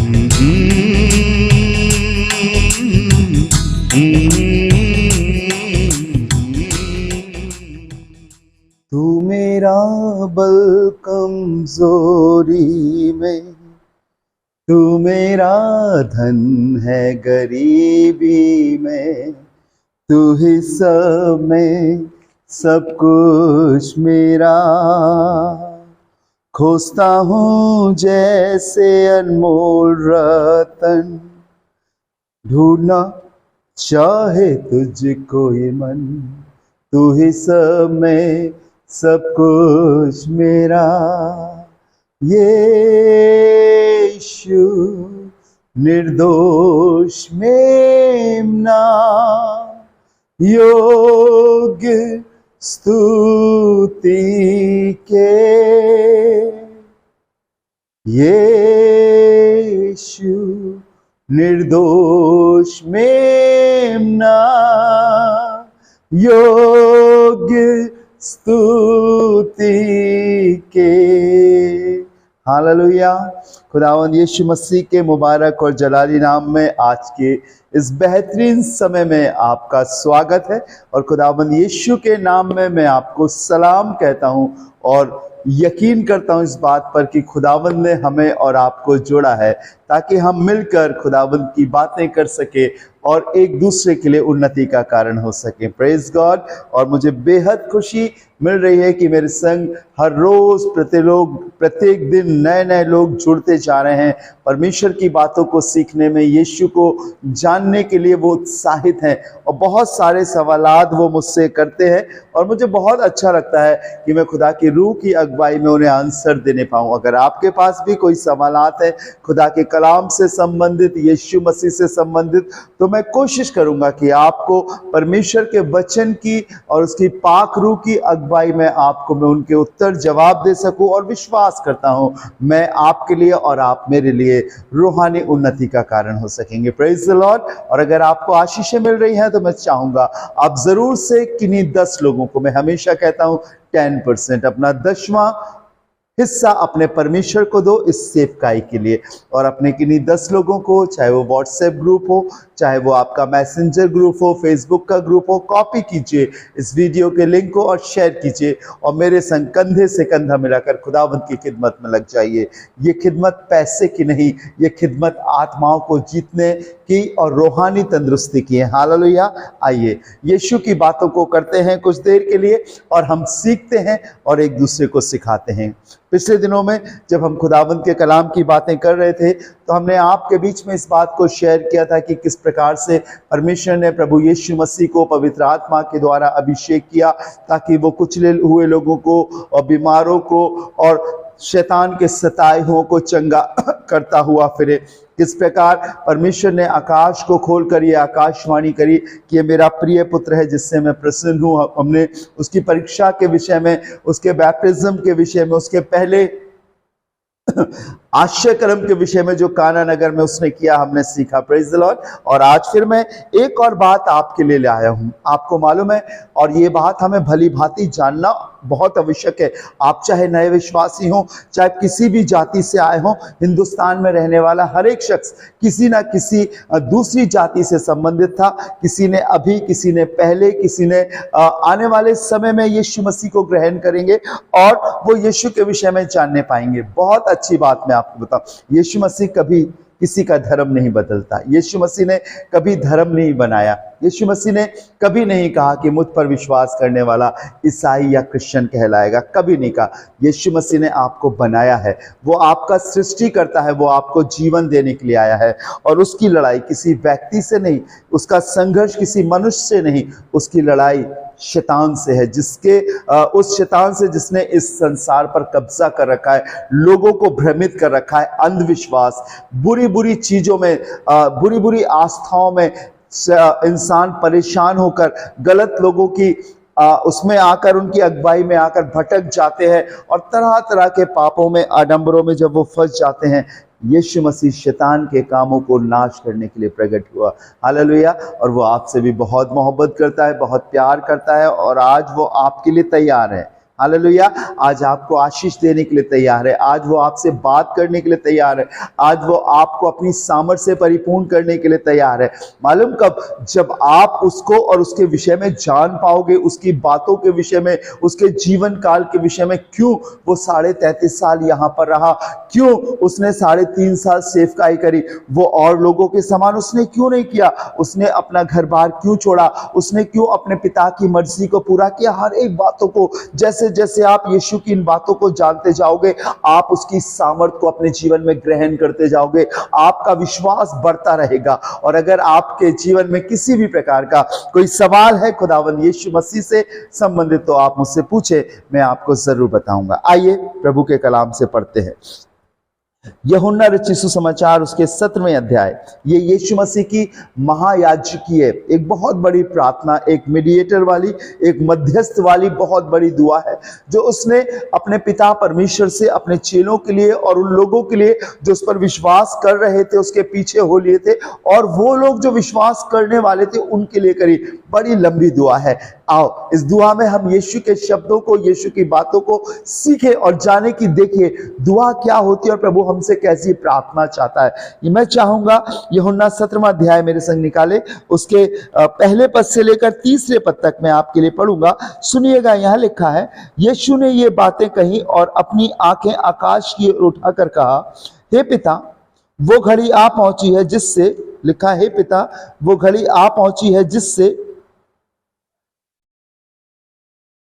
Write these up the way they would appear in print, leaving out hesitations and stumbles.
तू मेरा बल कमजोरी में, तू मेरा धन है गरीबी में, तू ही सब में सब कुछ मेरा। खोजता हूँ जैसे अनमोल रतन, ढूंढना चाहे तुझको ये मन, तू ही सब में सब कुछ मेरा। यीशु निर्दोष मेमना, योग्य स्तुति के। यीशु निर्दोष मेमना, योग्य स्तुति के। हालेलुया। खुदावंद यीशु मसीह के मुबारक और जलाली नाम में आज के इस बेहतरीन समय में आपका स्वागत है और खुदावंद यीशु के नाम में मैं आपको सलाम कहता हूं और यकीन करता हूं इस बात पर कि खुदावंद ने हमें और आपको जोड़ा है ताकि हम मिलकर खुदावंद की बातें कर सके और एक दूसरे के लिए उन्नति का कारण हो सके। Praise God. और मुझे बेहद खुशी मिल रही है कि मेरे संग हर रोज प्रत्येक दिन नए नए लोग जुड़ते जा रहे हैं। परमेश्वर की बातों को सीखने में, यीशु को जानने के लिए वो उत्साहित हैं और बहुत सारे सवालात वो मुझसे करते हैं और मुझे बहुत अच्छा लगता है कि मैं खुदा की रूह की अगुवाई में उन्हें आंसर देने पाऊँ। अगर आपके पास भी कोई सवालात है खुदा के कलाम से संबंधित, यीशु मसीह से संबंधित, तो मैं कोशिश करूंगा कि आपको परमेश्वर के वचन की और उसकी पाक रूह की अगुवाई में आपको मैं उनके उत्तर जवाब दे सकूं और विश्वास करता हूं मैं आपके लिए और आप मेरे लिए रूहानी उन्नति का कारण हो सकेंगे। Praise the Lord. और अगर आपको आशीषें मिल रही हैं तो मैं चाहूंगा आप जरूर से किन्हीं 10 लोगों को, मैं हमेशा कहता हूं 10% अपना 10वां हिस्सा अपने परमेश्वर को दो इस सेवकाई के लिए। और अपने किन्हीं 10 लोगों को, चाहे वो व्हाट्सएप ग्रुप हो, चाहे वो आपका मैसेंजर ग्रुप हो, फेसबुक का ग्रुप हो, कॉपी कीजिए इस वीडियो के लिंक को और शेयर कीजिए और मेरे संग कंधे से कंधा मिलाकर खुदावंद की खिदमत में लग जाइए। ये खिदमत पैसे की नहीं, ये खिदमत आत्माओं को जीतने की और रूहानी तंदुरुस्ती की है। हालेलुया। आइए यीशु की बातों को करते हैं कुछ देर के लिए और हम सीखते हैं और एक दूसरे को सिखाते हैं। पिछले दिनों में जब हम खुदावंद के कलाम की बातें कर रहे थे तो हमने आपके बीच में इस बात को शेयर किया था कि किस प्रकार से परमेश्वर ने प्रभु यीशु मसीह को पवित्र आत्मा के द्वारा अभिषेक किया ताकि वो कुचले हुए लोगों को और बीमारों को और शैतान के सताए हुओं को चंगा करता हुआ फिरे। किस प्रकार परमेश्वर ने आकाश को खोलकर ये आकाशवाणी करी कि ये मेरा प्रिय पुत्र है जिससे मैं प्रसन्न हूँ। हमने उसकी परीक्षा के विषय में, उसके बैप्टिज्म के विषय में, उसके पहले आश्चर्य कर्म के विषय में जो काना नगर में उसने किया हमने सीखा। Praise the Lord. और आज फिर मैं एक और बात आपके लिए लाया हूं। आपको मालूम है और ये बात हमें भली भांति जानना बहुत आवश्यक है। आप चाहे नए विश्वासी हो, चाहे किसी भी जाति से आए हो, हिंदुस्तान में रहने वाला हर एक शख्स किसी ना किसी दूसरी जाति से संबंधित था। किसी ने अभी, किसी ने पहले, किसी ने आने वाले समय में यीशु मसीह को ग्रहण करेंगे और वो यीशु के विषय में जानने पाएंगे। बहुत अच्छी बात मैं आपको बताऊं, यीशु मसीह कभी किसी का धर्म नहीं बदलता। यीशु मसीह ने कभी धर्म नहीं बनाया। यीशु मसीह ने कभी नहीं कहा कि मुझ पर विश्वास करने वाला ईसाई या क्रिश्चियन कहलाएगा, कभी नहीं कहा। यीशु मसीह ने आपको बनाया है, वो आपका सृष्टि करता है, वो आपको जीवन देने के लिए आया है और उसकी लड़ाई किसी व्यक्ति से नहीं, उसका संघर्ष किसी मनुष्य से नहीं, उसकी लड़ाई शैतान से है, उस शैतान से जिसने इस संसार पर कब्जा कर रखा है, लोगों को भ्रमित कर रखा है, अंधविश्वास, बुरी चीजों में, बुरी आस्थाओं में इंसान परेशान होकर गलत लोगों की उसमें आकर, उनकी अगुवाई में आकर भटक जाते हैं और तरह तरह के पापों में, आडंबरों में जब वो फंस जाते हैं। यीशु मसीह शैतान के कामों को नाश करने के लिए प्रकट हुआ। हालेलुया। और वो आपसे भी बहुत मोहब्बत करता है, बहुत प्यार करता है और आज वो आपके लिए तैयार है। हालेलुया। आज आपको आशीष देने के लिए तैयार है, आज वो आपसे बात करने के लिए तैयार है, आज वो आपको अपनी सामर्थ्य से परिपूर्ण करने के लिए तैयार है। मालूम कब? जब आप उसको और उसके विषय में जान पाओगे, उसकी बातों के विषय में, उसके जीवन काल के विषय में, क्यों वो 33.5 साल यहाँ पर रहा, क्यों उसने 3.5 साल सेवकाई करी, वो और लोगों के समान उसने क्यों नहीं किया, उसने अपना घर बार क्यों छोड़ा, उसने क्यों अपने पिता की मर्जी को पूरा किया। हर एक बातों को जैसे जैसे आप यीशु की इन बातों को जानते जाओगे, आप उसकी सामर्थ को अपने जीवन में ग्रहण करते जाओगे, आपका विश्वास बढ़ता रहेगा। और अगर आपके जीवन में किसी भी प्रकार का कोई सवाल है खुदावंद यीशु मसीह से संबंधित, तो आप मुझसे पूछे, मैं आपको जरूर बताऊंगा। आइए प्रभु के कलाम से पढ़ते हैं। यूहन्ना रचित सुसमाचार उसके 17वें अध्याय, ये यीशु मसीह की महायाजकीय एक बहुत बड़ी प्रार्थना, एक मीडिएटर वाली, एक मध्यस्थ वाली बहुत बड़ी दुआ है, जो उसने अपने पिता परमेश्वर से अपने चेलों के लिए और उन लोगों के लिए जो उस पर विश्वास कर रहे थे, उसके पीछे हो लिए थे, और वो लोग जो विश्वास करने वाले थे उनके लिए करी। बड़ी लंबी दुआ है। आओ इस दुआ में हम यीशु के शब्दों को, यीशु की बातों को सीखे और जाने की, देखिए दुआ क्या होती है और प्रभु हमसे कैसी प्रार्थना चाहता है। ये मैं चाहूंगा यूहन्ना 17वां अध्याय मेरे संग निकाले, उसके पहले पद से लेकर तीसरे पद तक मैं आपके लिए पढ़ूंगा। सुनिएगा, यहां लिखा है, यीशु ने ये बातें कही और अपनी आंखें आकाश की ओर उठाकर कहा, हे पिता, वो घड़ी आ पहुंची है जिससे, लिखा है, हे पिता, वो घड़ी आ पहुंची है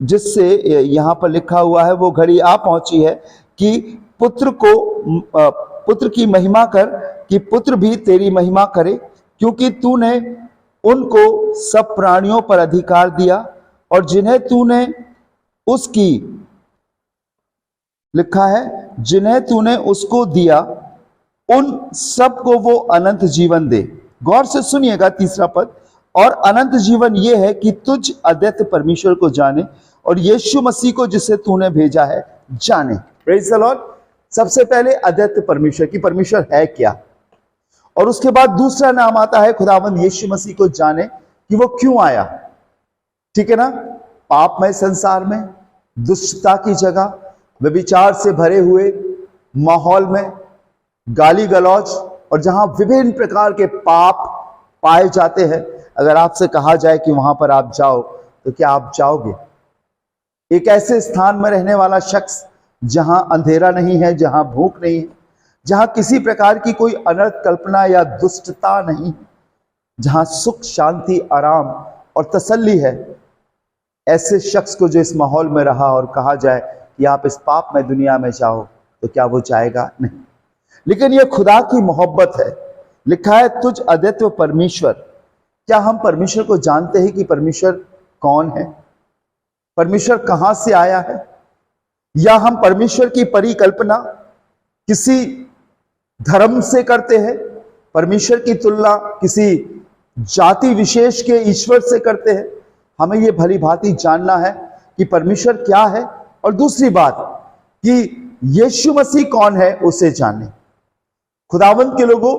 जिससे यहां पर लिखा हुआ है, वो घड़ी आ पहुंची है कि पुत्र की महिमा कर, कि पुत्र भी तेरी महिमा करे, क्योंकि तूने उनको सब प्राणियों पर अधिकार दिया, और जिन्हें तूने उसकी, लिखा है, जिन्हें तूने उसको दिया, उन सब को वो अनंत जीवन दे। गौर से सुनिएगा तीसरा पद, और अनंत जीवन ये है कि तुझ अद्वितीय परमेश्वर को जाने और यीशु मसीह को जिसे तूने भेजा है जाने। Praise the Lord. सबसे पहले अद्वितीय परमेश्वर की, परमेश्वर है क्या, और उसके बाद दूसरा नाम आता है खुदावंद यीशु मसीह को जाने कि वो क्यों आया। ठीक है ना? पापमय संसार में, दुष्टता की जगह, व्यभिचार से भरे हुए माहौल में, गाली गलौज, और जहां विभिन्न प्रकार के पाप पाए जाते हैं, अगर आपसे कहा जाए कि वहां पर आप जाओ, तो क्या आप जाओगे? एक ऐसे स्थान में रहने वाला शख्स जहां अंधेरा नहीं है, जहां भूख नहीं है, जहां किसी प्रकार की कोई अनर्थ कल्पना या दुष्टता नहीं, जहां सुख, शांति, आराम और तसल्ली है, ऐसे शख्स को जो इस माहौल में रहा और कहा जाए कि आप इस पाप में दुनिया में जाओ, तो क्या वो जाएगा? नहीं। लेकिन यह खुदा की मोहब्बत है। लिखा है, तुझ अद्वितीय परमेश्वर। क्या हम परमेश्वर को जानते हैं कि परमेश्वर कौन है? परमेश्वर कहां से आया है? या हम परमेश्वर की परिकल्पना किसी धर्म से करते हैं, परमेश्वर की तुलना किसी जाति विशेष के ईश्वर से करते हैं? हमें यह भली भांति जानना है कि परमेश्वर क्या है, और दूसरी बात कि यीशु मसीह कौन है, उसे जाने। खुदावंत के लोगों,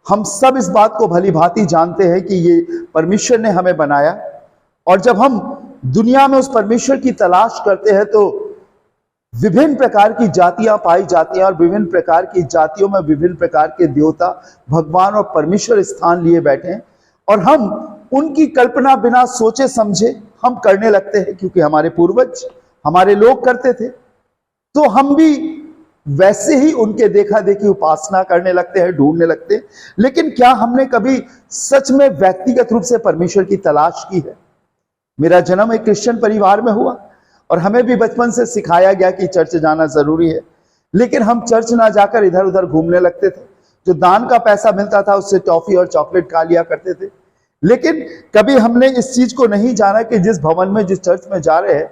हम सब इस बात को भली भांति जानते हैं कि ये परमेश्वर ने हमें बनाया, और जब हम दुनिया में उस परमेश्वर की तलाश करते हैं तो विभिन्न प्रकार की जातियां पाई जाती हैं, और विभिन्न प्रकार की जातियों में विभिन्न प्रकार के देवता, भगवान और परमेश्वर स्थान लिए बैठे हैं, और हम उनकी कल्पना बिना सोचे समझे हम करने लगते हैं, क्योंकि हमारे पूर्वज, हमारे लोग करते थे, तो हम भी वैसे ही उनके देखा देखी उपासना करने लगते हैं, ढूंढने लगते हैं। लेकिन क्या हमने कभी सच में व्यक्तिगत रूप से परमेश्वर की तलाश की है? मेरा जन्म एक क्रिश्चियन परिवार में हुआ, और हमें भी बचपन से सिखाया गया कि चर्च जाना जरूरी है, लेकिन हम चर्च ना जाकर इधर उधर घूमने लगते थे। जो दान का पैसा मिलता था उससे टॉफी और चॉकलेट खा लिया करते थे। लेकिन कभी हमने इस चीज को नहीं जाना कि जिस भवन में, जिस चर्च में जा रहे हैं,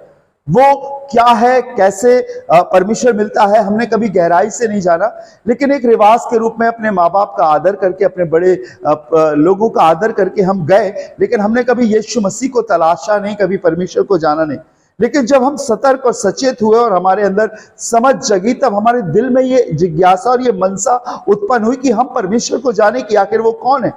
वो क्या है, कैसे परमेश्वर मिलता है, हमने कभी गहराई से नहीं जाना। लेकिन एक रिवाज के रूप में अपने माँ बाप का आदर करके, अपने बड़े लोगों का आदर करके हम गए, लेकिन हमने कभी यीशु मसीह को तलाशा नहीं, कभी परमेश्वर को जाना नहीं। लेकिन जब हम सतर्क और सचेत हुए और हमारे अंदर समझ जगी, तब हमारे दिल में ये जिज्ञासा और ये मनसा उत्पन्न हुई कि हम परमेश्वर को जाने कि आखिर वो कौन है।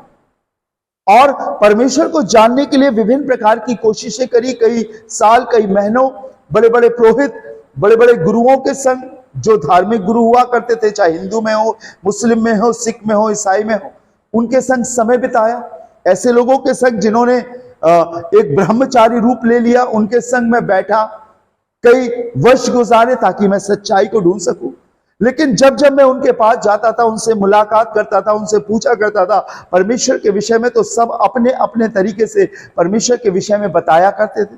और परमेश्वर को जानने के लिए विभिन्न प्रकार की कोशिशें करी, कई साल, कई महीनों बड़े बड़े पुरोहित, बड़े बड़े गुरुओं के संग, जो धार्मिक गुरु हुआ करते थे, चाहे हिंदू में हो, मुस्लिम में हो, सिख में हो, ईसाई में हो, उनके संग समय बिताया। ऐसे लोगों के संग जिन्होंने एक ब्रह्मचारी रूप ले लिया, उनके संग में बैठा, कई वर्ष गुजारे ताकि मैं सच्चाई को ढूंढ सकूं। लेकिन जब जब मैं उनके पास जाता था, उनसे मुलाकात करता था, उनसे पूछा करता था परमेश्वर के विषय में, तो सब अपने अपने तरीके से परमेश्वर के विषय में बताया करते थे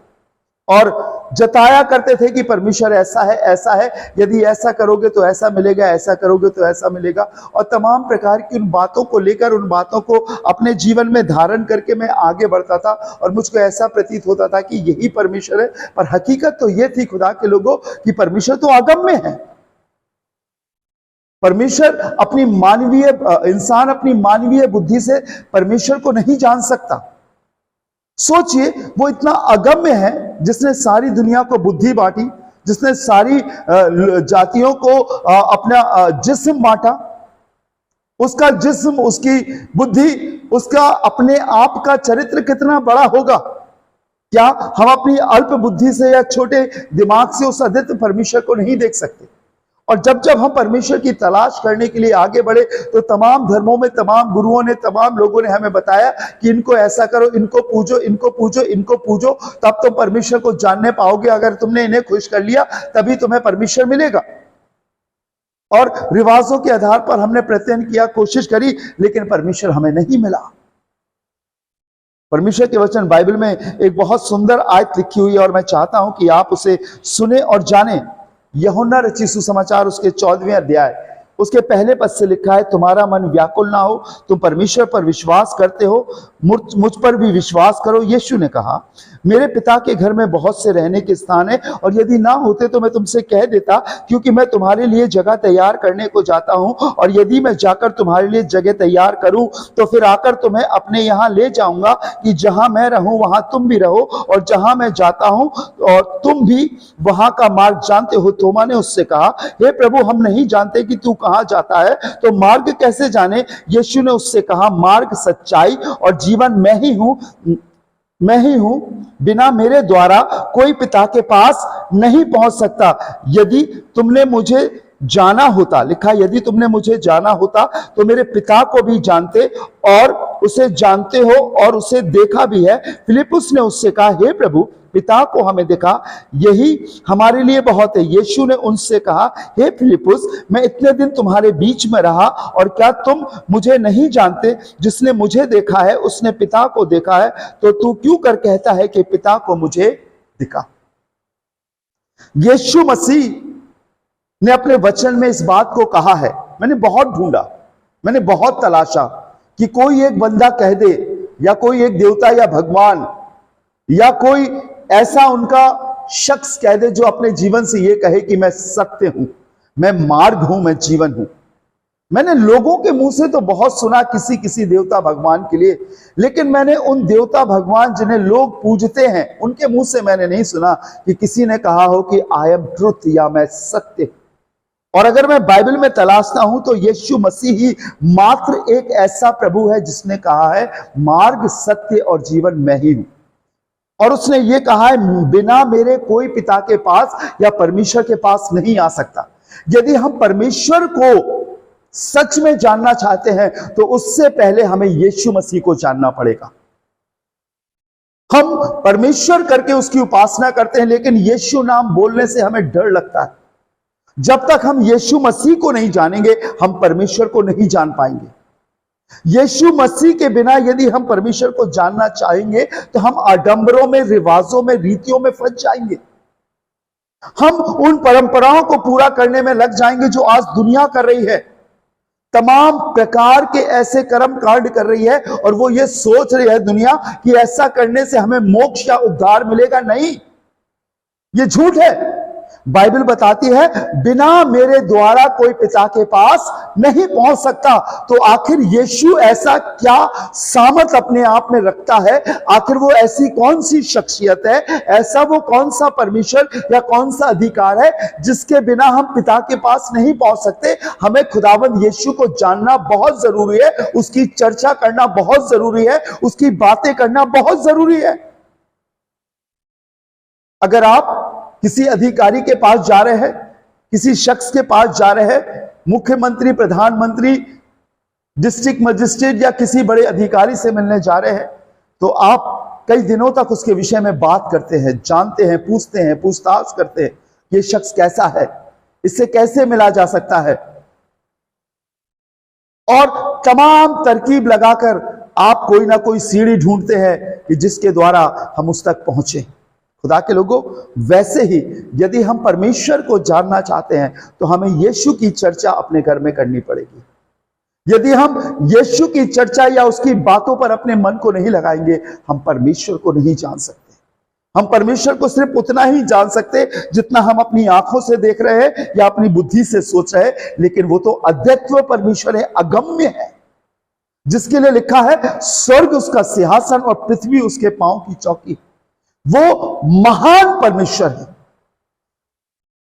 और जताया करते थे कि परमेश्वर ऐसा है, ऐसा है, यदि ऐसा करोगे तो ऐसा मिलेगा, ऐसा करोगे तो ऐसा मिलेगा। और तमाम प्रकार की उन बातों को लेकर, उन बातों को अपने जीवन में धारण करके मैं आगे बढ़ता था और मुझको ऐसा प्रतीत होता था कि यही परमेश्वर है। पर हकीकत तो यह थी खुदा के लोगों कि परमेश्वर तो अगम्य है। परमेश्वर अपनी मानवीय, इंसान अपनी मानवीय बुद्धि से परमेश्वर को नहीं जान सकता। सोचिए, वो इतना अगम्य है जिसने सारी दुनिया को बुद्धि बांटी, जिसने सारी जातियों को अपना जिस्म बांटा, उसका जिस्म, उसकी बुद्धि, उसका अपने आप का चरित्र कितना बड़ा होगा। क्या हम अपनी अल्प बुद्धि से या छोटे दिमाग से उस अद्वितीय परमेश्वर को नहीं देख सकते? और जब जब हम परमेश्वर की तलाश करने के लिए आगे बढ़े तो तमाम धर्मों में, तमाम गुरुओं ने, तमाम लोगों ने हमें बताया कि इनको ऐसा करो, इनको पूजो, इनको पूजो, इनको पूजो, तब तुम परमेश्वर को जानने पाओगे। अगर तुमने इन्हें खुश कर लिया तभी तुम्हें परमेश्वर मिलेगा। और रिवाजों के आधार पर हमने प्रयत्न किया, कोशिश करी, लेकिन परमेश्वर हमें नहीं मिला। परमेश्वर के वचन बाइबल में एक बहुत सुंदर आयत लिखी हुई है और मैं चाहता हूं कि आप उसे सुने और जाने। यूहन्ना रचित सुसमाचार उसके 14वें अध्याय उसके पहले पद से लिखा है, तुम्हारा मन व्याकुल ना हो, तुम परमेश्वर पर विश्वास करते हो, मुझ पर भी विश्वास करो। यीशु ने कहा, मेरे पिता के घर में बहुत से रहने के स्थान है, और यदि ना होते तो मैं तुमसे कह देता, क्योंकि मैं तुम्हारे लिए जगह तैयार करने को जाता हूं। और यदि मैं जाकर तुम्हारे लिए जगह तैयार करूं तो फिर आकर तुम्हें अपने यहां ले जाऊंगा, कि जहां मैं रहूं वहां तुम भी रहो, और जहां मैं जाता हूं और तुम भी वहां का मार्ग जानते हो। थोमा ने उससे कहा, हे प्रभु, हम नहीं जानते कि तू कहां जाता है, तो मार्ग कैसे जाने? यीशु ने उससे कहा, मार्ग, सच्चाई और जीवन मैं ही हूं। बिना मेरे द्वारा कोई पिता के पास नहीं पहुंच सकता। यदि तुमने मुझे जाना होता, लिखा, यदि तुमने मुझे जाना होता तो मेरे पिता को भी जानते और उसे जानते हो और उसे देखा भी है। फिलिप्पुस ने उससे कहा, हे प्रभु, पिता को हमें देखा, यही हमारे लिए बहुत है। यीशु ने उनसे कहा, हे फिलिप्पुस, मैं इतने दिन तुम्हारे बीच में रहा और क्या तुम मुझे नहीं जानते? जिसने मुझे देखा है उसने पिता को देखा है। तो तू क्यों कर कहता है कि पिता को मुझे दिखा? यीशु मसीह ने अपने वचन में इस बात को कहा है। मैंने बहुत ढूंढा, मैंने बहुत तलाशा कि कोई एक बंदा कह दे, या कोई एक देवता या भगवान या कोई ऐसा उनका शख्स कह दे जो अपने जीवन से यह कहे कि मैं सत्य हूं, मैं मार्ग हूं, मैं जीवन हूं। मैंने लोगों के मुंह से तो बहुत सुना किसी किसी देवता भगवान के लिए, लेकिन मैंने उन देवता भगवान जिन्हें लोग पूजते हैं उनके मुंह से मैंने नहीं सुना कि किसी ने कहा हो कि आई एम ट्रुथ, या मैं सत्य। और अगर मैं बाइबल में तलाशता हूं तो यीशु मसीह ही मात्र एक ऐसा प्रभु है जिसने कहा है, मार्ग, सत्य और जीवन मैं ही हूं। और उसने ये कहा है, बिना मेरे कोई पिता के पास या परमेश्वर के पास नहीं आ सकता। यदि हम परमेश्वर को सच में जानना चाहते हैं तो उससे पहले हमें यीशु मसीह को जानना पड़ेगा। हम परमेश्वर करके उसकी उपासना करते हैं, लेकिन यीशु नाम बोलने से हमें डर लगता है। जब तक हम यीशु मसीह को नहीं जानेंगे, हम परमेश्वर को नहीं जान पाएंगे। यीशु मसीह के बिना यदि हम परमेश्वर को जानना चाहेंगे तो हम आडंबरों में, रिवाजों में, रीतियों में फंस जाएंगे। हम उन परंपराओं को पूरा करने में लग जाएंगे जो आज दुनिया कर रही है। तमाम प्रकार के ऐसे कर्म कांड कर रही है और वो ये सोच रही है दुनिया कि ऐसा करने से हमें मोक्ष या उद्धार मिलेगा। नहीं, ये झूठ है। बाइबल बताती है, बिना मेरे द्वारा कोई पिता के पास नहीं पहुंच सकता। तो आखिर यीशु ऐसा क्या सामर्थ अपने आप में रखता है? आखिर वो ऐसी कौन सी शख्सियत है, ऐसा वो कौन सा परमेश्वर या कौन सा अधिकार है जिसके बिना हम पिता के पास नहीं पहुंच सकते? हमें खुदावंद यीशु को जानना बहुत जरूरी है, उसकी चर्चा करना बहुत जरूरी है, उसकी बातें करना बहुत जरूरी है। अगर आप किसी अधिकारी के पास जा रहे हैं, किसी शख्स के पास जा रहे हैं, मुख्यमंत्री, प्रधानमंत्री, डिस्ट्रिक्ट मजिस्ट्रेट या किसी बड़े अधिकारी से मिलने जा रहे हैं, तो आप कई दिनों तक उसके विषय में बात करते हैं, जानते हैं, पूछते हैं, पूछताछ करते हैं, ये शख्स कैसा है, इससे कैसे मिला जा सकता है, और तमाम तरकीब लगाकर आप कोई ना कोई सीढ़ी ढूंढते हैं कि जिसके द्वारा हम उस तक पहुंचे। खुदा के लोगों, वैसे ही यदि हम परमेश्वर को जानना चाहते हैं तो हमें यीशु की चर्चा अपने घर में करनी पड़ेगी। यदि हम यीशु की चर्चा या उसकी बातों पर अपने मन को नहीं लगाएंगे, हम परमेश्वर को नहीं जान सकते। हम परमेश्वर को सिर्फ उतना ही जान सकते जितना हम अपनी आंखों से देख रहे हैं या अपनी बुद्धि से सोच रहे हैं, लेकिन वो तो अद्वितीय परमेश्वर है, अगम्य है, जिसके लिए लिखा है स्वर्ग उसका सिंहासन और पृथ्वी उसके पांव की चौकी। वो महान परमेश्वर है।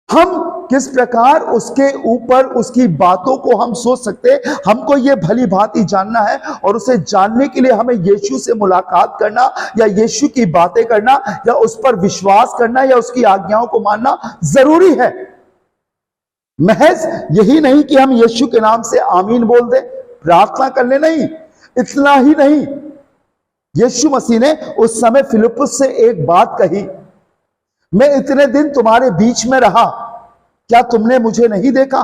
हम किस प्रकार उसके ऊपर उसकी बातों को हम सोच सकते हैं, हमको ये भली भांति जानना है, और उसे जानने के लिए हमें यीशु से मुलाकात करना या यीशु की बातें करना या उस पर विश्वास करना या उसकी आज्ञाओं को मानना जरूरी है। महज यही नहीं कि हम यीशु के नाम से आमीन बोल दें, प्रार्थना कर ले, नहीं, इतना ही नहीं। यीशु मसीह ने उस समय फिलिप्पुस से एक बात कही, मैं इतने दिन तुम्हारे बीच में रहा, क्या तुमने मुझे नहीं देखा?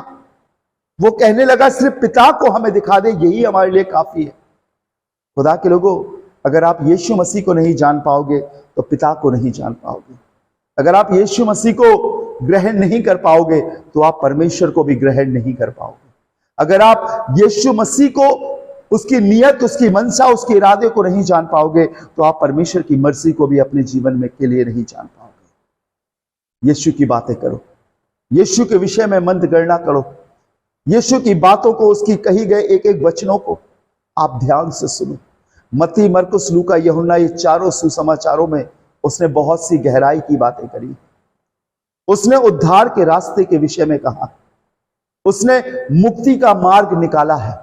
वो कहने लगा सिर्फ पिता को हमें दिखा दे, यही हमारे लिए काफी है। खुदा के लोगों, अगर आप यीशु मसीह को नहीं जान पाओगे तो पिता को नहीं जान पाओगे। अगर आप यीशु मसीह को ग्रहण नहीं कर पाओगे तो आप परमेश्वर को भी ग्रहण नहीं कर पाओगे। अगर आप यीशु मसीह को, उसकी नियत, उसकी मंशा, उसके इरादे को नहीं जान पाओगे तो आप परमेश्वर की मर्जी को भी अपने जीवन में के लिए नहीं जान पाओगे। यीशु की बातें करो, यीशु के विषय में मंद गणना करो, यीशु की बातों को, उसकी कही गए एक एक वचनों को आप ध्यान से सुनो। मत्ती, मरकुस, लूका, यूहन्ना, ये चारों सुसमाचारों में उसने बहुत सी गहराई की बातें करी। उसने उद्धार के रास्ते के विषय में कहा, उसने मुक्ति का मार्ग निकाला है,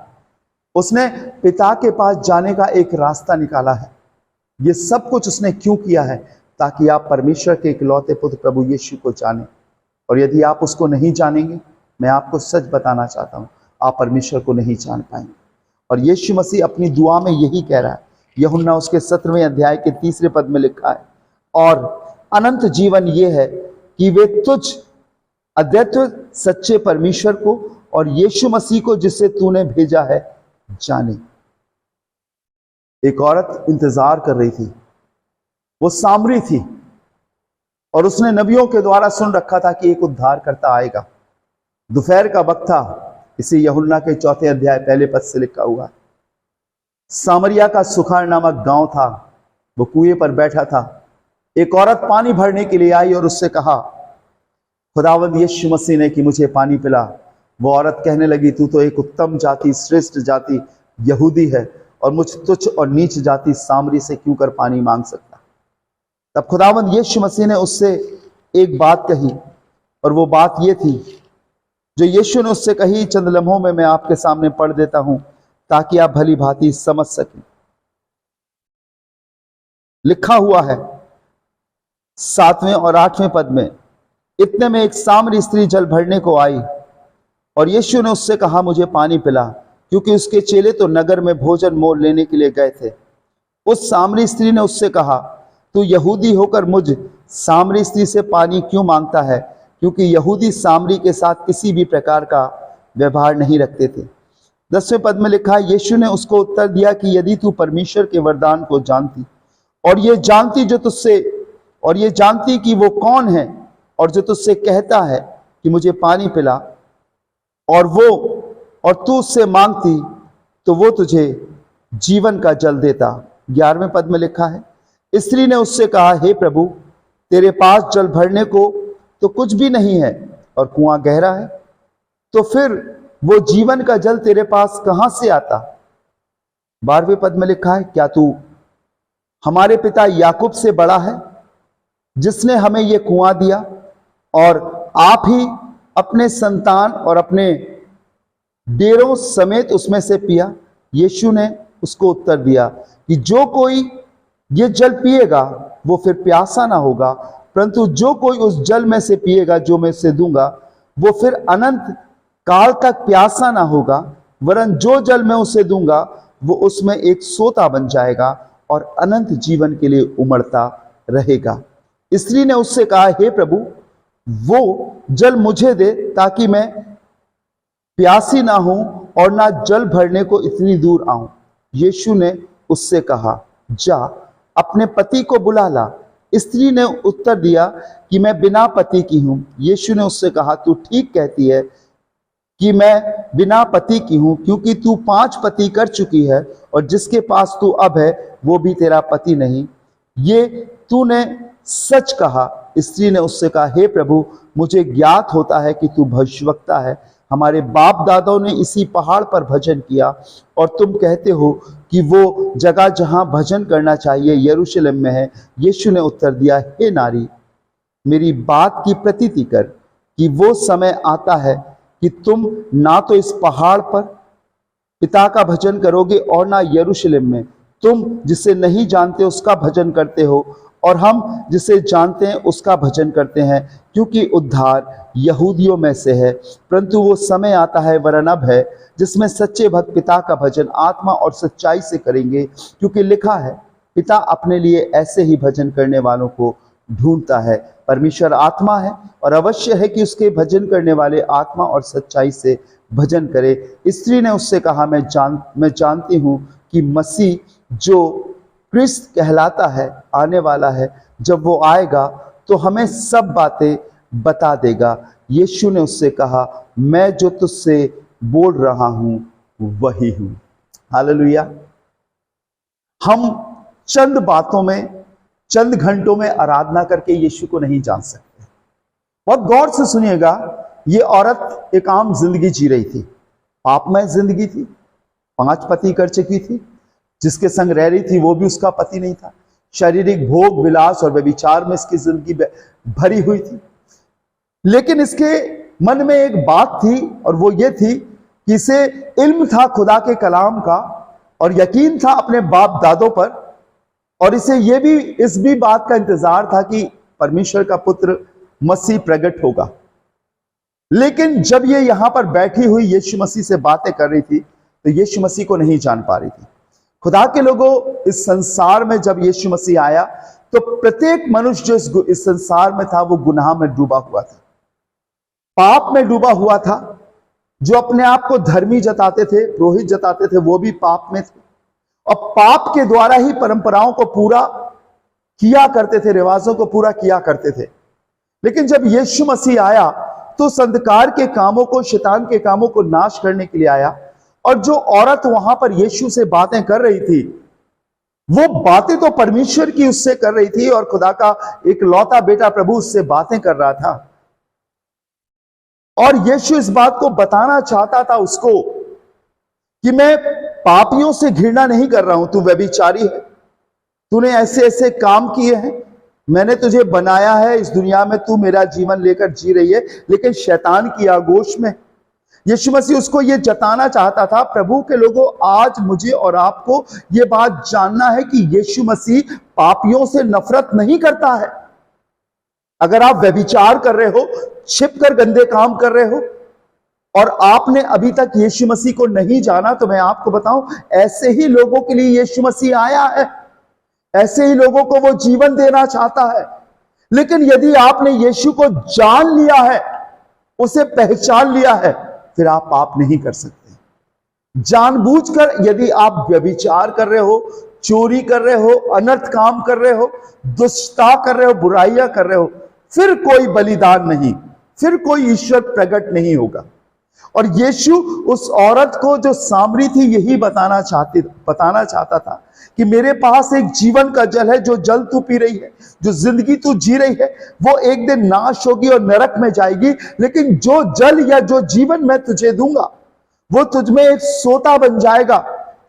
उसने पिता के पास जाने का एक रास्ता निकाला है। ये सब कुछ उसने क्यों किया है? ताकि आप परमेश्वर के इकलौते पुत्र प्रभु यीशु को जानें। और यदि आप उसको नहीं जानेंगे, मैं आपको सच बताना चाहता हूं, आप परमेश्वर को नहीं जान पाएंगे। और यीशु मसीह अपनी दुआ में यही कह रहा है। यूहन्ना उसके 17वें अध्याय के 3 पद में लिखा है, और अनंत जीवन ये है कि वे तुझ अद्वितीय सच्चे परमेश्वर को और यीशु मसीह को जिससे तूने भेजा है जाने। एक औरत इंतजार कर रही थी, वो सामरी थी, और उसने नबियों के द्वारा सुन रखा था कि एक उद्धारकर्ता आएगा। दोपहर का वक्त था, इसी यूहन्ना के 4 अध्याय 1 पद से लिखा हुआ। सामरिया का सुखार नामक गांव था, वो कुएं पर बैठा था। एक औरत पानी भरने के लिए आई और उससे कहा, खुदावंद यीशु मसीह ने कि मुझे पानी पिला। वो औरत कहने लगी, तू तो एक उत्तम जाति, श्रेष्ठ जाति यहूदी है, और मुझ तुच्छ और नीच जाति सामरी से क्यों कर पानी मांग सकता? तब खुदावंद यीशु मसीह ने उससे एक बात कही, और वो बात ये थी जो यीशु ने उससे कही, चंद लम्हों में मैं आपके सामने पढ़ देता हूं ताकि आप भली भांति समझ सकें। लिखा हुआ है 7वें और 8वें पद में, इतने में एक सामरी स्त्री जल भरने को आई, और यीशु ने उससे कहा, मुझे पानी पिला, क्योंकि उसके चेले तो नगर में भोजन मोल लेने के लिए गए थे। उस सामरी स्त्री ने उससे कहा, तू यहूदी होकर मुझ सामरी स्त्री से पानी क्यों मांगता है? क्योंकि यहूदी सामरी के साथ किसी भी प्रकार का व्यवहार नहीं रखते थे। 10वें पद में लिखा है, यीशु ने उसको उत्तर दिया कि यदि तू परमेश्वर के वरदान को जानती और ये जानती कि वो कौन है और जो तुझसे कहता है कि मुझे पानी पिला, और तू उससे मांगती तो वो तुझे जीवन का जल देता। 11वें पद में लिखा है, स्त्री ने उससे कहा, हे प्रभु, तेरे पास जल भरने को तो कुछ भी नहीं है और कुआं गहरा है, तो फिर वो जीवन का जल तेरे पास कहां से आता? 12वें पद में लिखा है, क्या तू हमारे पिता याकूब से बड़ा है, जिसने हमें ये कुआं दिया, और आप ही अपने संतान और अपने डेरों समेत उसमें से पिया? यीशु ने उसको उत्तर दिया कि जो कोई ये जल पिएगा वो फिर प्यासा ना होगा, परंतु जो कोई उस जल में से पिएगा जो मैं उसे दूंगा, वो फिर अनंत काल तक प्यासा ना होगा, वरन जो जल मैं उसे दूंगा वो उसमें एक सोता बन जाएगा और अनंत जीवन के लिए उमड़ता रहेगा। स्त्री ने उससे कहा, हे प्रभु, वो जल मुझे दे ताकि मैं प्यासी ना हूं और ना जल भरने को इतनी दूर आऊं। यीशु ने उससे कहा, जा अपने पति को बुला ला। स्त्री ने उत्तर दिया कि मैं बिना पति की हूं। यीशु ने उससे कहा, तू ठीक कहती है कि मैं बिना पति की हूं, क्योंकि तू 5 पति कर चुकी है और जिसके पास तू अब है वो भी तेरा पति नहीं। ये तूने सच कहा। स्त्री ने उससे कहा, हे प्रभु, मुझे ज्ञात होता है कि तू भविष्यवक्ता है। हमारे बाप दादाओं ने इसी पहाड़ पर भजन किया और तुम कहते हो कि वो जगह जहां भजन करना चाहिए यरूशलेम में है। यीशु ने उत्तर दिया, हे नारी, मेरी बात की प्रतीति कर कि वो समय आता है कि तुम ना तो इस पहाड़ पर पिता का भजन करोगे और ना यरूशलेम में। तुम जिसे नहीं जानते उसका भजन करते हो और हम जिसे जानते हैं उसका भजन करते हैं, क्योंकि उद्धार यहूदियों में से है। परंतु वो समय आता है, वरन अब है, जिसमें सच्चे भक्त पिता का भजन आत्मा और सच्चाई से करेंगे, क्योंकि लिखा है, पिता अपने लिए ऐसे ही भजन करने वालों को ढूंढता है। परमेश्वर आत्मा है और अवश्य है कि उसके भजन करने वाले आत्मा और सच्चाई से भजन करे। स्त्री ने उससे कहा, मैं जानती हूं कि मसीह जो क्रिस्त कहलाता है आने वाला है। जब वो आएगा तो हमें सब बातें बता देगा। यीशु ने उससे कहा, मैं जो तुझसे बोल रहा हूं वही हूं। हालेलुया। हम चंद बातों में, चंद घंटों में आराधना करके यीशु को नहीं जान सकते। बहुत गौर से सुनिएगा, ये औरत एक आम जिंदगी जी रही थी, पापमय जिंदगी थी, 5 पति कर चुकी थी, जिसके संग रह रही थी वो भी उसका पति नहीं था। शारीरिक भोग विलास और व्यभिचार में इसकी जिंदगी भरी हुई थी। लेकिन इसके मन में एक बात थी और वो ये थी कि इसे इल्म था खुदा के कलाम का और यकीन था अपने बाप दादों पर, और इसे ये भी इस भी बात का इंतजार था कि परमेश्वर का पुत्र मसीह प्रकट होगा। लेकिन जब ये यहां पर बैठी हुई यीशु मसीह से बातें कर रही थी तो यीशु मसीह को नहीं जान पा रही थी। खुदा के लोगों, इस संसार में जब यीशु मसीह आया तो प्रत्येक मनुष्य जो इस संसार में था वो गुनाह में डूबा हुआ था, पाप में डूबा हुआ था। जो अपने आप को धर्मी जताते थे, पुरोहित जताते थे, वो भी पाप में थे और पाप के द्वारा ही परंपराओं को पूरा किया करते थे, रिवाजों को पूरा किया करते थे। लेकिन जब यीशु मसीह आया तो अंधकार के कामों को, शैतान के कामों को नाश करने के लिए आया। और जो औरत वहां पर यीशु से बातें कर रही थी, वो बातें तो परमेश्वर की उससे कर रही थी और खुदा का एक लौता बेटा प्रभु उससे बातें कर रहा था। और यीशु इस बात को बताना चाहता था उसको कि मैं पापियों से घृणा नहीं कर रहा हूं, तू व्यभिचारी है, तूने ऐसे ऐसे काम किए हैं, मैंने तुझे बनाया है इस दुनिया में, तू मेरा जीवन लेकर जी रही है, लेकिन शैतान की आगोश में। यीशु मसीह उसको ये जताना चाहता था। प्रभु के लोगों, आज मुझे और आपको ये बात जानना है कि यीशु मसीह पापियों से नफरत नहीं करता है। अगर आप व्यभिचार कर रहे हो, छिपकर गंदे काम कर रहे हो और आपने अभी तक यीशु मसीह को नहीं जाना, तो मैं आपको बताऊं, ऐसे ही लोगों के लिए यीशु मसीह आया है, ऐसे ही लोगों को वो जीवन देना चाहता है। लेकिन यदि आपने यीशु को जान लिया है, उसे पहचान लिया है, फिर आप पाप नहीं कर सकते। जानबूझकर यदि आप व्यभिचार कर रहे हो, चोरी कर रहे हो, अनर्थ काम कर रहे हो, दुष्टता कर रहे हो, बुराइयां कर रहे हो, फिर कोई बलिदान नहीं, फिर कोई ईश्वर प्रकट नहीं होगा। और यीशु उस औरत को जो सामरी थी यही बताना चाहता था कि मेरे पास एक जीवन का जल है, जो जल तू पी रही है, जो जिंदगी तू जी रही है, वो एक दिन नाश होगी और नरक में जाएगी। लेकिन जो जल या जो जीवन मैं तुझे दूंगा वो तुझ में एक सोता बन जाएगा,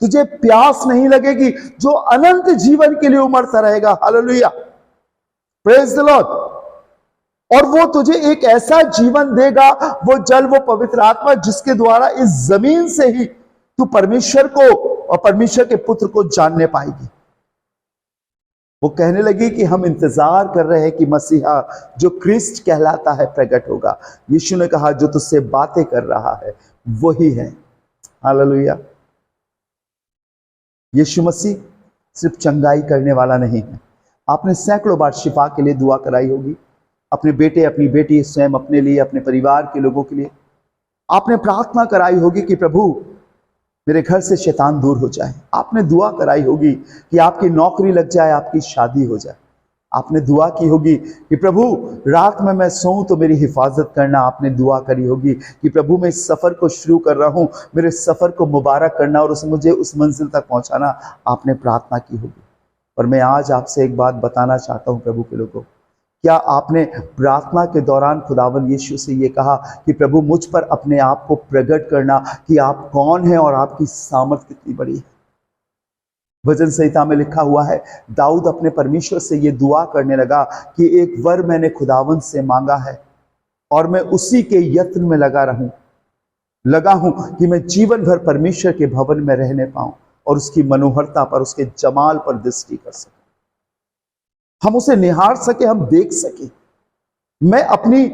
तुझे प्यास नहीं लगेगी, जो अनंत जीवन के लिए उमड़ता रहेगा। Hallelujah, praise the Lord. और वो तुझे एक ऐसा जीवन देगा, वो जल, वो पवित्र आत्मा, जिसके द्वारा इस जमीन से ही तू परमेश्वर को और परमेश्वर के पुत्र को जानने पाएगी। वो कहने लगी कि हम इंतजार कर रहे हैं कि मसीहा जो क्रिस्ट कहलाता है प्रकट होगा। यीशु ने कहा जो तुझसे बातें कर रहा है वही है। हालेलुया। यीशु मसीह सिर्फ चंगाई करने वाला नहीं है। आपने सैकड़ों बार शिफा के लिए दुआ कराई होगी, अपने बेटे, अपनी बेटी, स्वयं अपने लिए, अपने परिवार के लोगों के लिए। आपने प्रार्थना कराई होगी कि प्रभु मेरे घर से शैतान दूर हो जाए। आपने दुआ कराई होगी कि आपकी नौकरी लग जाए, आपकी शादी हो जाए। आपने दुआ की होगी कि प्रभु रात में मैं सोऊं तो मेरी हिफाजत करना। आपने दुआ करी होगी कि प्रभु मैं इस सफ़र को शुरू कर रहा हूं, मेरे सफ़र को मुबारक करना और मुझे उस मंजिल तक पहुंचाना। आपने प्रार्थना की होगी। और मैं आज आपसे एक बात बताना चाहता हूं प्रभु के लोगों, क्या आपने प्रार्थना के दौरान खुदावंद यीशु से ये कहा कि प्रभु मुझ पर अपने आप को प्रकट करना कि आप कौन हैं और आपकी सामर्थ कितनी बड़ी है। भजन संहिता में लिखा हुआ है, दाऊद अपने परमेश्वर से ये दुआ करने लगा कि एक वर मैंने खुदावंद से मांगा है और मैं उसी के यत्न में लगा हूं कि मैं जीवन भर परमेश्वर के भवन में रहने पाऊं और उसकी मनोहरता पर, उसके जमाल पर दृष्टि कर सकूं, हम उसे निहार सके, हम देख सके। मैं अपनी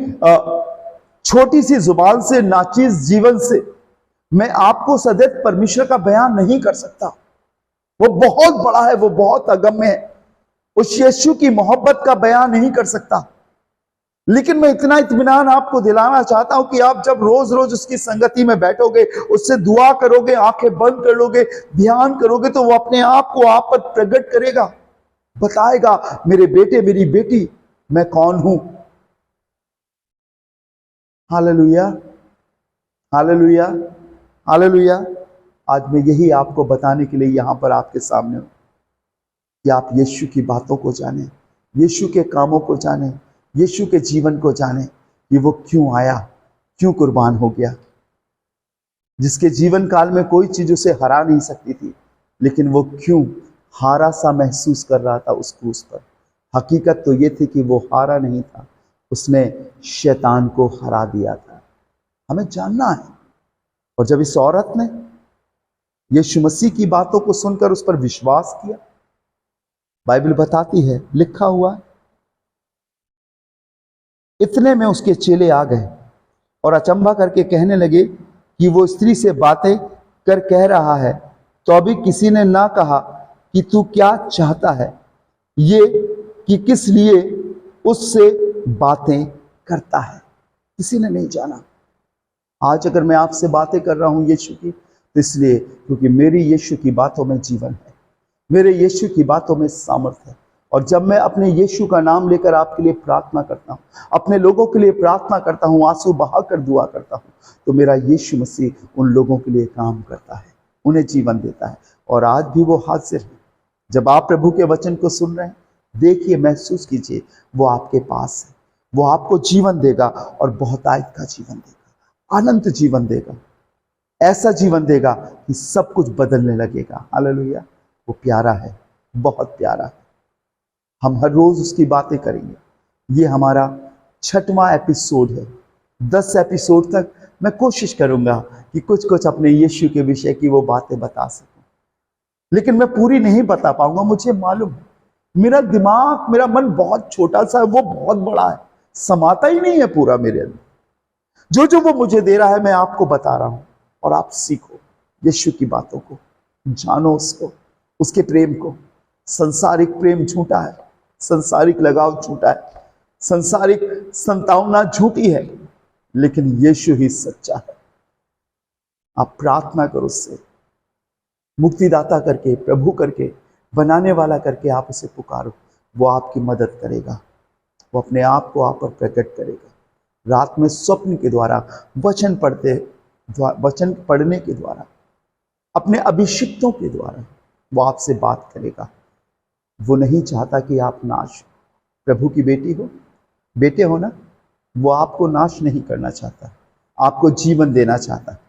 छोटी सी जुबान से, नाचीज जीवन से मैं आपको सदैव परमेश्वर का बयान नहीं कर सकता। वो बहुत बड़ा है, वो बहुत अगम्य है। उस यीशु की मोहब्बत का बयान नहीं कर सकता। लेकिन मैं इतना इत्मीनान आपको दिलाना चाहता हूं कि आप जब रोज रोज उसकी संगति में बैठोगे, उससे दुआ करोगे, आंखें बंद कर लोगे, ध्यान करोगे, तो वो अपने आप को आप पर प्रकट करेगा, बताएगा मेरे बेटे, मेरी बेटी, मैं कौन हूं। Hallelujah, hallelujah, hallelujah. आज मैं यही आपको बताने के लिए यहां पर आपके सामने हूं कि आप यीशु की बातों को जानें, यीशु के कामों को जानें, यीशु के जीवन को जानें कि वो क्यों आया, क्यों कुर्बान हो गया, जिसके जीवन काल में कोई चीज उसे हरा नहीं सकती थी, लेकिन वो क्यों हारा सा महसूस कर रहा था उस क्रूस पर। हकीकत तो ये थी कि वो हारा नहीं था, उसने शैतान को हरा दिया था। हमें जानना है। और जब इस औरत ने यीशु मसीह की बातों को सुनकर उस पर विश्वास किया, बाइबल बताती है, लिखा हुआ, इतने में उसके चेले आ गए और अचंभा करके कहने लगे कि वो स्त्री से बातें कर कह रहा है, तो अभी किसी ने ना कहा कि तू क्या चाहता है, ये कि किस लिए उससे बातें करता है। किसी ने नहीं जाना। आज अगर मैं आपसे बातें कर रहा हूं यीशु की, तो इसलिए क्योंकि मेरी यीशु की बातों में जीवन है, मेरे यीशु की बातों में सामर्थ है। और जब मैं अपने यीशु का नाम लेकर आपके लिए प्रार्थना करता हूँ, अपने लोगों के लिए प्रार्थना करता हूँ, आंसू बहाकर दुआ करता हूँ, तो मेरा यीशु मसीह उन लोगों के लिए काम करता है, उन्हें जीवन देता है। और आज भी वो हाजिर है। जब आप प्रभु के वचन को सुन रहे हैं, देखिए, महसूस कीजिए, वो आपके पास है। वो आपको जीवन देगा और बहुतायत का जीवन देगा, अनंत जीवन देगा, ऐसा जीवन देगा कि सब कुछ बदलने लगेगा। हालेलुया। वो प्यारा है, बहुत प्यारा है। हम हर रोज उसकी बातें करेंगे। ये हमारा 6वां एपिसोड है। 10 एपिसोड तक मैं कोशिश करूंगा कि कुछ कुछ अपने यीशु के विषय की वो बातें बता सकूं, लेकिन मैं पूरी नहीं बता पाऊंगा। मुझे मालूम है, मेरा दिमाग, मेरा मन बहुत छोटा सा है, वो बहुत बड़ा है, समाता ही नहीं है पूरा मेरे अंदर। जो वो मुझे दे रहा है, मैं आपको बता रहा हूं, और आप सीखो यीशु की बातों को, जानो उसको, उसके प्रेम को। संसारिक प्रेम झूठा है, संसारिक लगाव झूठा है, संसारिक संतावना झूठी है, लेकिन यीशु ही सच्चा है। आप प्रार्थना करो उससे, मुक्तिदाता करके, प्रभु करके, बनाने वाला करके आप उसे पुकारो। वो आपकी मदद करेगा, वो अपने आप को आप पर प्रकट करेगा। रात में स्वप्न के द्वारा, वचन पढ़ने के द्वारा, अपने अभिषिक्तों के द्वारा वो आपसे बात करेगा। वो नहीं चाहता कि आप नाश हो। प्रभु की बेटी हो, बेटे हो ना, वो आपको नाश नहीं करना चाहता, आपको जीवन देना चाहता है।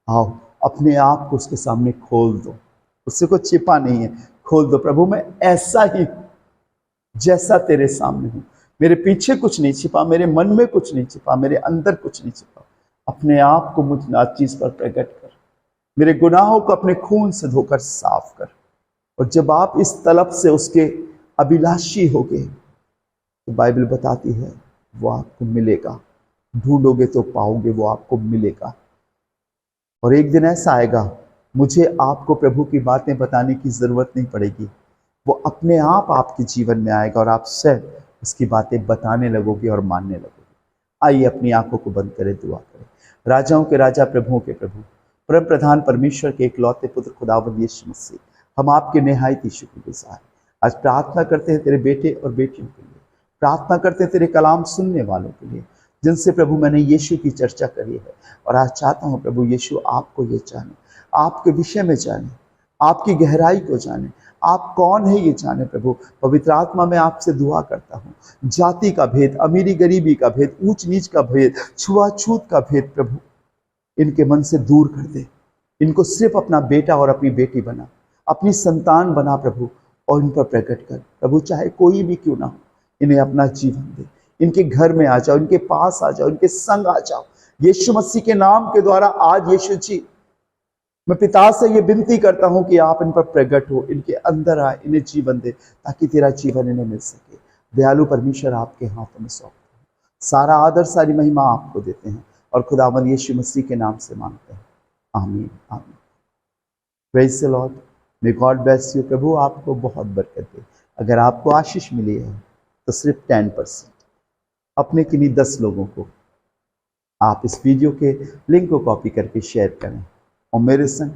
आओ, अपने आप को उसके सामने खोल दो, उससे कोई छिपा नहीं है, खोल दो। प्रभु, मैं ऐसा ही जैसा तेरे सामने हूं, मेरे पीछे कुछ नहीं छिपा, मेरे मन में कुछ नहीं छिपा, मेरे अंदर कुछ नहीं छिपा। अपने आप को मुझ नाचीज पर प्रकट कर, मेरे गुनाहों को अपने खून से धोकर साफ कर। और जब आप इस तलब से उसके अभिलाषी होगे तो बाइबल बताती है वो आपको मिलेगा। ढूंढोगे तो पाओगे, वो आपको मिलेगा। और एक दिन ऐसा आएगा, मुझे आपको प्रभु की बातें बताने की जरूरत नहीं पड़ेगी, वो अपने आप आपके जीवन में आएगा और आप स्वयं उसकी बातें बताने लगोगे और मानने लगोगे। आइए अपनी आंखों को बंद करें, दुआ करें। राजाओं के राजा, प्रभुओं के प्रभु, परम प्रधान परमेश्वर के इकलौते पुत्र खुदावंद यीशु मसीह, हम आपके निहायत ही शुक्रगुजार। आज प्रार्थना करते हैं तेरे बेटे और बेटियों के लिए, प्रार्थना करते हैं तेरे कलाम सुनने वालों के लिए, जिनसे प्रभु मैंने यीशु की चर्चा करी है। और आज चाहता हूँ प्रभु यीशु आपको ये जाने, आपके विषय में जाने, आपकी गहराई को जाने, आप कौन है ये जाने। प्रभु पवित्र आत्मा में आपसे दुआ करता हूँ, जाति का भेद, अमीरी गरीबी का भेद, ऊंच नीच का भेद, छुआछूत का भेद प्रभु इनके मन से दूर कर दे। इनको सिर्फ अपना बेटा और अपनी बेटी बना, अपनी संतान बना प्रभु, और इन पर प्रकट कर प्रभु, चाहे कोई भी क्यों ना हो, इन्हें अपना जीवन दे। इनके घर में आ जाओ, इनके पास आ जाओ, इनके संग आ जाओ यीशु मसीह के नाम के द्वारा। आज यीशु जी, मैं पिता से ये विनती करता हूं कि आप इन पर प्रकट हो, इनके अंदर आए, इन्हें जीवन दे, ताकि तेरा जीवन इन्हें मिल सके। दयालु परमेश्वर, आपके हाथों में सौंपते हैं, सारा आदर सारी महिमा आपको देते हैं और खुदावंद यीशु मसीह के नाम से मांगते हैं, आमीन आमीन। Praise the Lord, may God bless you. प्रभु आपको बहुत बरकत दे। अगर आपको आशीष मिली है तो सिर्फ 10%, अपने किन्हीं 10 लोगों को आप इस वीडियो के लिंक को कॉपी करके शेयर करें और मेरे संग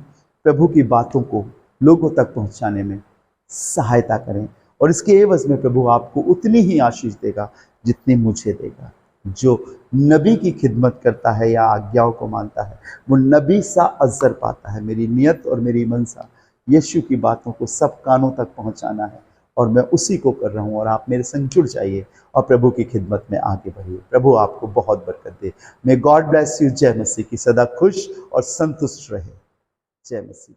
प्रभु की बातों को लोगों तक पहुंचाने में सहायता करें। और इसके एवज में प्रभु आपको उतनी ही आशीष देगा जितनी मुझे देगा। जो नबी की खिदमत करता है या आज्ञाओं को मानता है, वो नबी सा अजर पाता है। मेरी नियत और मेरी मनसा यीशु की बातों को सब कानों तक पहुंचाना है, और मैं उसी को कर रहा हूँ। और आप मेरे संग जुड़ जाइए और प्रभु की खिदमत में आगे बढ़िए। प्रभु आपको बहुत बरकत दे। May God bless you. जय मसीह की। सदा खुश और संतुष्ट रहे। जय मसीह।